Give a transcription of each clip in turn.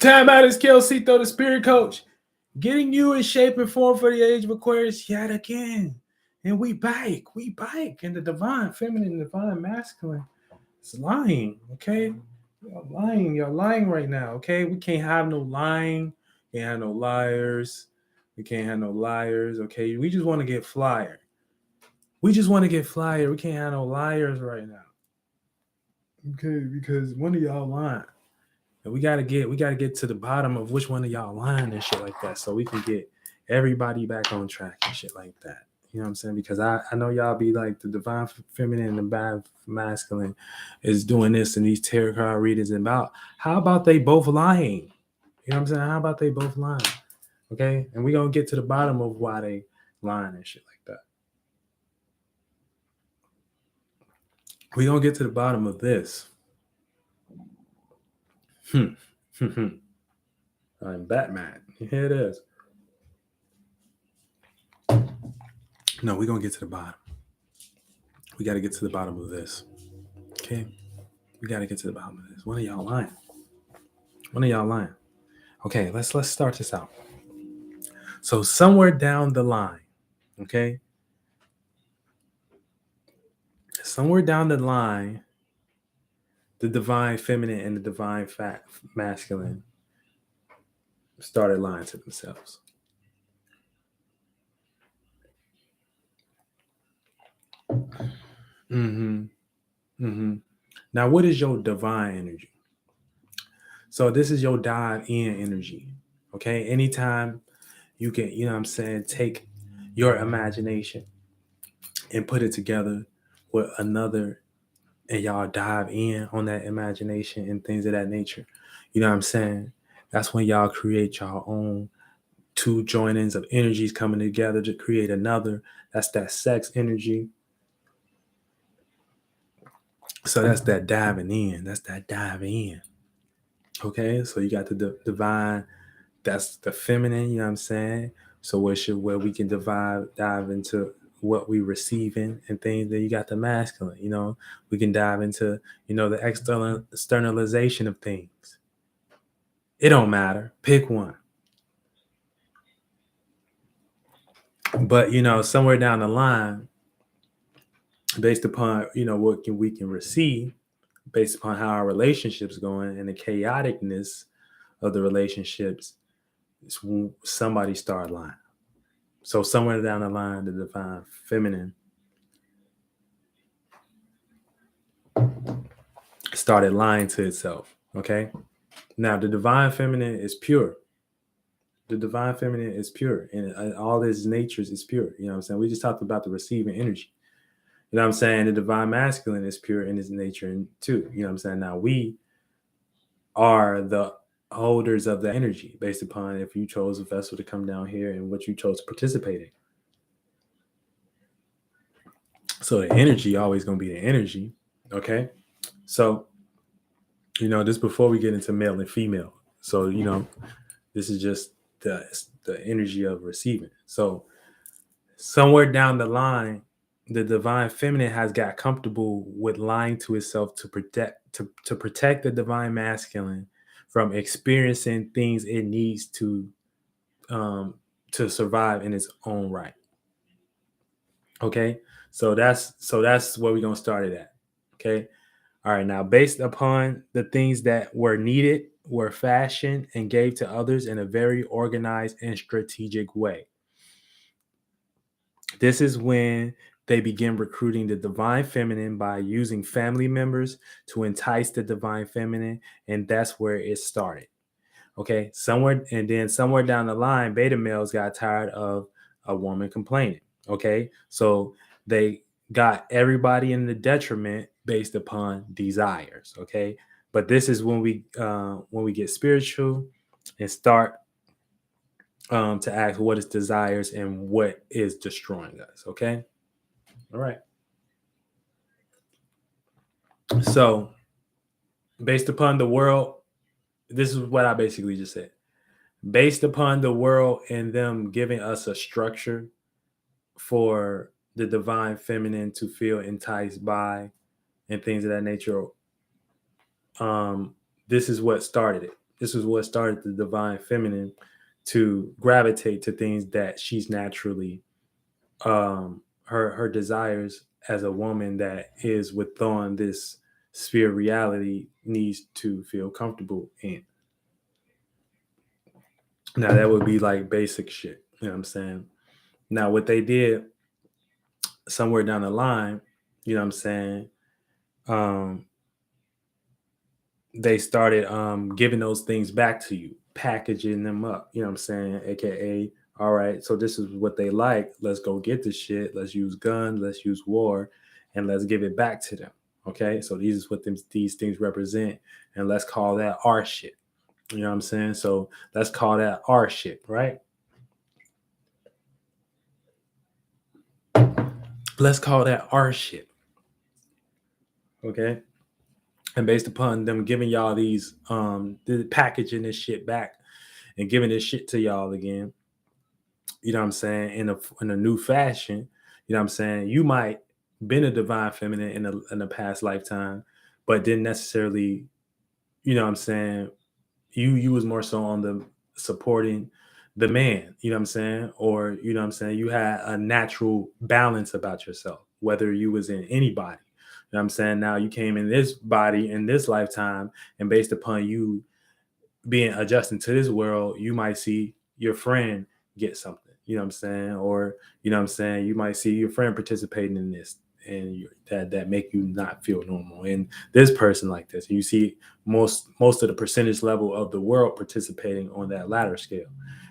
time out is Kelsito, the spirit coach, getting you in shape and form for the age of Aquarius yet again. And we bike in the divine feminine, divine masculine. It's lying, okay? Y'all lying right now, okay? We can't have no lying, can't have no liars, we can't have no liars, okay? We just want to get flyer. We just want to get flyer. We can't have no liars right now. Okay, because one of y'all lying. And we gotta get to the bottom of which one of y'all lying and shit like that, so we can get everybody back on track and shit like that. You know what I'm saying? Because I know y'all be like the divine feminine and the bad masculine is doing this and these tarot card readings about. How about they both lying? You know what I'm saying? How about they both lying? Okay, and we gonna get to the bottom of why they lying and shit like that. We gonna get to the bottom of this. I'm Batman. Here it is. No, we're going to get to the bottom. We got to get to the bottom of this. Okay? We got to get to the bottom of this. One of y'all lying. One of y'all lying. Okay, let's start this out. So somewhere down the line, okay? Somewhere down the line, the divine feminine and the divine masculine started lying to themselves. Now, what is your divine energy? So this is your dive in energy. Okay. Anytime you can, you know what I'm saying, take your imagination and put it together with another and y'all dive in on that imagination and things of that nature. You know what I'm saying? That's when y'all create your own two joinings of energies coming together to create another. That's that sex energy. So that's that diving in. That's that dive in. Okay, so you got the divine, that's the feminine, you know what I'm saying? So where we can dive into what we receiving and things. Then you got the masculine, you know, we can dive into, you know, the externalization of things. It don't matter. Pick one. But, you know, somewhere down the line, based upon, you know, we can receive, based upon how our relationship's going and the chaoticness of the relationships, somebody start lying. So somewhere down the line, the divine feminine started lying to itself. Okay. Now the divine feminine is pure. The divine feminine is pure, and all its natures is pure. You know what I'm saying? We just talked about the receiving energy. You know what I'm saying? The divine masculine is pure in its nature too. You know what I'm saying? Now we are the holders of the energy based upon if you chose a vessel to come down here and what you chose to participate in. So the energy always going to be the energy. Okay. So, you know, this before we get into male and female. So, you know, this is just the energy of receiving. So somewhere down the line, the divine feminine has got comfortable with lying to itself to protect the divine masculine from experiencing things it needs to survive in its own right. Okay, so that's where we're gonna start it at. Okay, all right. Now, based upon the things that were needed, were fashioned and gave to others in a very organized and strategic way. This is when they begin recruiting the divine feminine by using family members to entice the divine feminine, and that's where it started. Okay, somewhere down the line, beta males got tired of a woman complaining. Okay, so they got everybody in the detriment based upon desires. Okay, but this is when we get spiritual and start to ask what is desires and what is destroying us. Okay, all right. So based upon the world, this is what I basically just said. Based upon the world and them giving us a structure for the divine feminine to feel enticed by and things of that nature, this is what started it. This is what started the divine feminine to gravitate to things that she's naturally her desires as a woman that is within this sphere of reality needs to feel comfortable in. Now that would be like basic shit. You know what I'm saying? Now what they did somewhere down the line, you know what I'm saying? Um, they started giving those things back to you, packaging them up, you know what I'm saying? AKA, all right, so this is what they like. Let's go get this shit. Let's use guns, let's use war, and let's give it back to them. Okay, so these is what these things represent, and let's call that our shit. You know what I'm saying? So let's call that our shit, right? Let's call that our shit. Okay. And based upon them giving y'all these packaging this shit back and giving this shit to y'all again, you know what I'm saying, in a new fashion, you know what I'm saying, you might been a divine feminine in a past lifetime, but didn't necessarily, you know what I'm saying, you was more so on the supporting the man, you know what I'm saying, or you know what I'm saying, you had a natural balance about yourself, whether you was in any body. You know what I'm saying? Now you came in this body in this lifetime, and based upon you being adjusting to this world, you might see your friend get something, you know what I'm saying? Or, you know what I'm saying, you might see your friend participating in this and that make you not feel normal. And this person like this, you see most of the percentage level of the world participating on that ladder scale.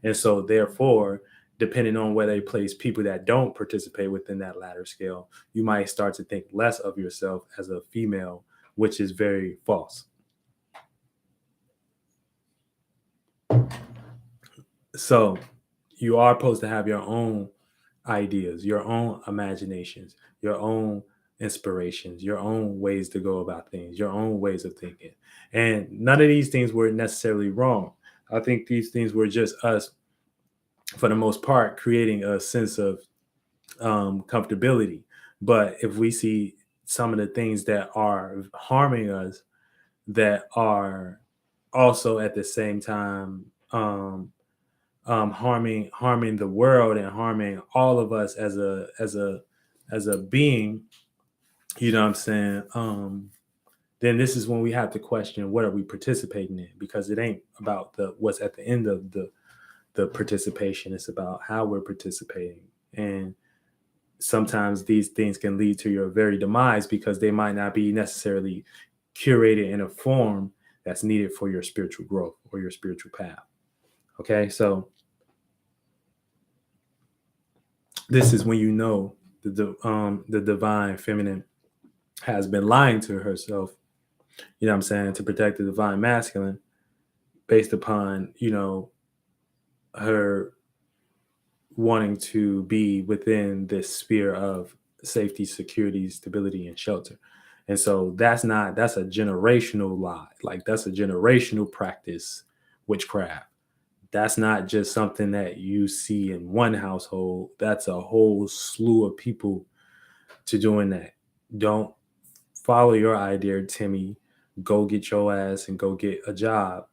And so therefore, depending on where they place people that don't participate within that ladder scale, you might start to think less of yourself as a female, which is very false. So you are supposed to have your own ideas, your own imaginations, your own inspirations, your own ways to go about things, your own ways of thinking. And none of these things were necessarily wrong. I think these things were just us, for the most part, creating a sense of comfortability. But if we see some of the things that are harming us, that are also at the same time harming the world and harming all of us as a being, you know what I'm saying, then this is when we have to question what are we participating in, because it ain't about the what's at the end of the participation. It's about how we're participating. And sometimes these things can lead to your very demise because they might not be necessarily curated in a form that's needed for your spiritual growth or your spiritual path. Okay, so this is when you know the divine feminine has been lying to herself, you know what I'm saying, to protect the divine masculine based upon, you know, her wanting to be within this sphere of safety, security, stability, and shelter. And so that's a generational lie. Like that's a generational practice, witchcraft. That's not just something that you see in one household. That's a whole slew of people to doing that. Don't follow your idea, Timmy. Go get your ass and go get a job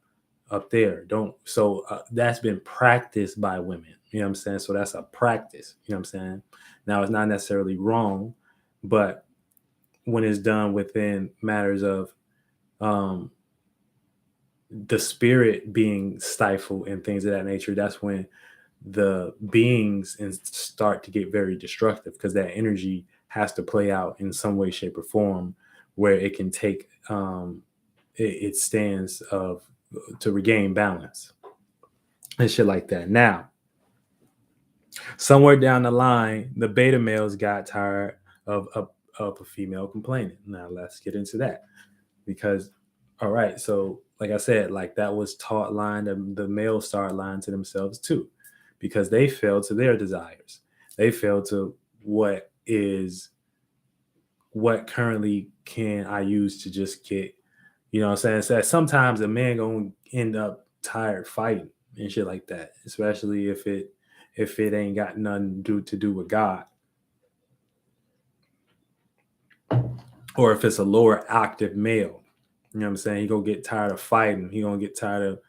up there. Don't. So that's been practiced by women. You know what I'm saying? So that's a practice. You know what I'm saying? Now it's not necessarily wrong, but when it's done within matters of um, the spirit being stifled and things of that nature, that's when the beings and start to get very destructive, because that energy has to play out in some way, shape, or form where it can take it stands of to regain balance and shit like that. Now, somewhere down the line, the beta males got tired of a female complaining. Now let's get into that, because all right, so like I said, like that was taught line, the males start lying to themselves too, because they fell to their desires. They fell to what currently can I use to just get, you know what I'm saying? So sometimes a man gonna end up tired fighting and shit like that, especially if it ain't got nothing to do with God, or if it's a lower octave male. You know what I'm saying? He gonna get tired of fighting. He gonna get tired of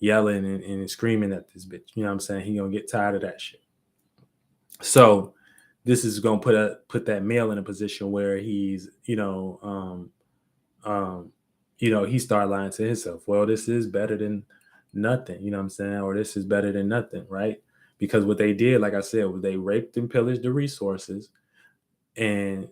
yelling and screaming at this bitch. You know what I'm saying? He gonna get tired of that shit. So this is gonna put that male in a position where he's, he start lying to himself. Well, this is better than nothing, you know what I'm saying? Or this is better than nothing, right? Because what they did, like I said, was they raped and pillaged the resources, and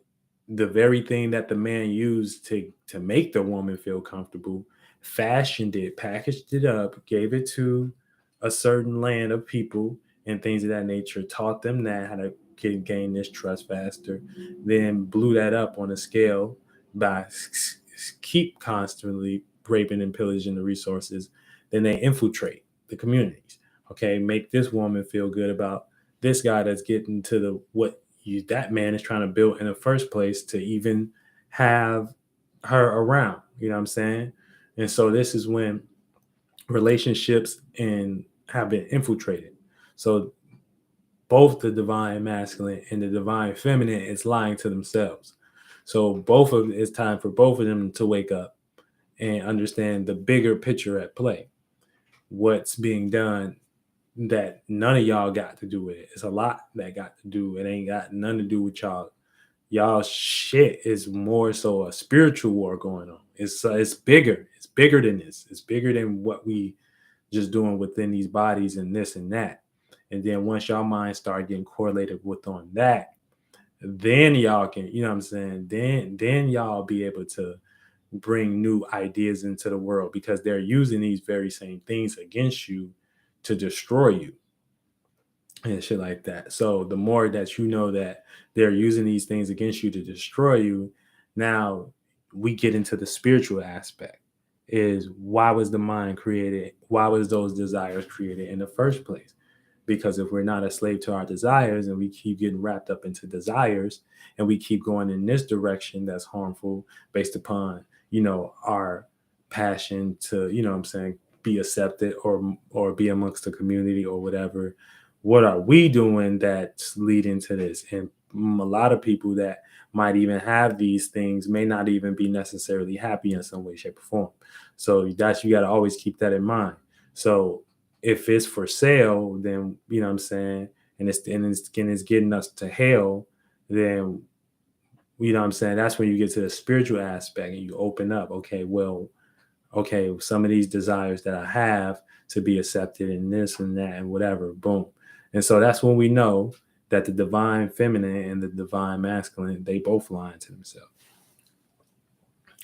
the very thing that the man used to make the woman feel comfortable, fashioned it, packaged it up, gave it to a certain land of people and things of that nature, taught them that how to gain this trust faster, then blew that up on a scale by keep constantly raping and pillaging the resources. Then they infiltrate the communities. Okay, make this woman feel good about this guy that's getting to the what that man is trying to build in the first place to even have her around. You know what I'm saying? And so this is when relationships and have been infiltrated. So both the divine masculine and the divine feminine is lying to themselves. So both of it's time for both of them to wake up and understand the bigger picture at play. What's being done that none of y'all got to do with it. It's a lot that got to do. It ain't got nothing to do with y'all. Y'all shit is more so a spiritual war going on. It's bigger. It's bigger than this. It's bigger than what we just doing within these bodies and this and that. And then once y'all minds start getting correlated with on that, then y'all can, you know what I'm saying? Then y'all be able to bring new ideas into the world because they're using these very same things against you to destroy you and shit like that. So the more that you know that they're using these things against you to destroy you, now we get into the spiritual aspect. Is why was the mind created? Why was those desires created in the first place? Because if we're not a slave to our desires and we keep getting wrapped up into desires and we keep going in this direction that's harmful based upon, our passion to, what I'm saying, be accepted or be amongst the community or whatever, what are we doing that's leading to this? And a lot of people that might even have these things may not even be necessarily happy in some way, shape, or form. So that's you got to always keep that in mind. So if it's for sale, then you know what I'm saying, and it's getting us to hell, then you know what I'm saying, that's when you get to the spiritual aspect and you open up. Okay, some of these desires that I have to be accepted and this and that and whatever, boom. And so that's when we know that the divine feminine and the divine masculine, they both lying to themselves.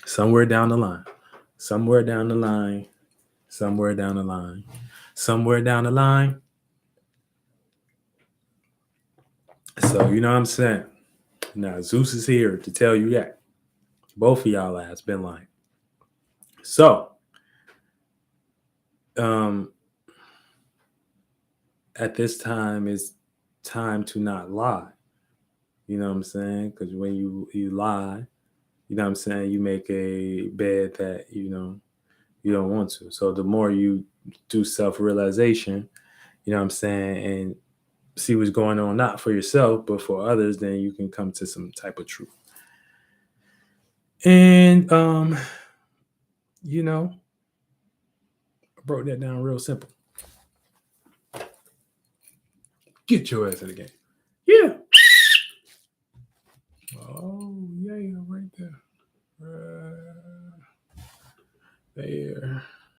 Somewhere down the line, somewhere down the line, somewhere down the line, somewhere down the line. So you know what I'm saying? Now Zeus is here to tell you that. Both of y'all has been lying. So at this time it's time to not lie. You know what I'm saying? Because when you lie, you know what I'm saying, you make a bed that you don't want to. So the more you do self-realization, you know what I'm saying, and see what's going on, not for yourself but for others, then you can come to some type of truth. And I broke that down real simple. Get your ass in the game. Yeah. Oh yeah, right there. There.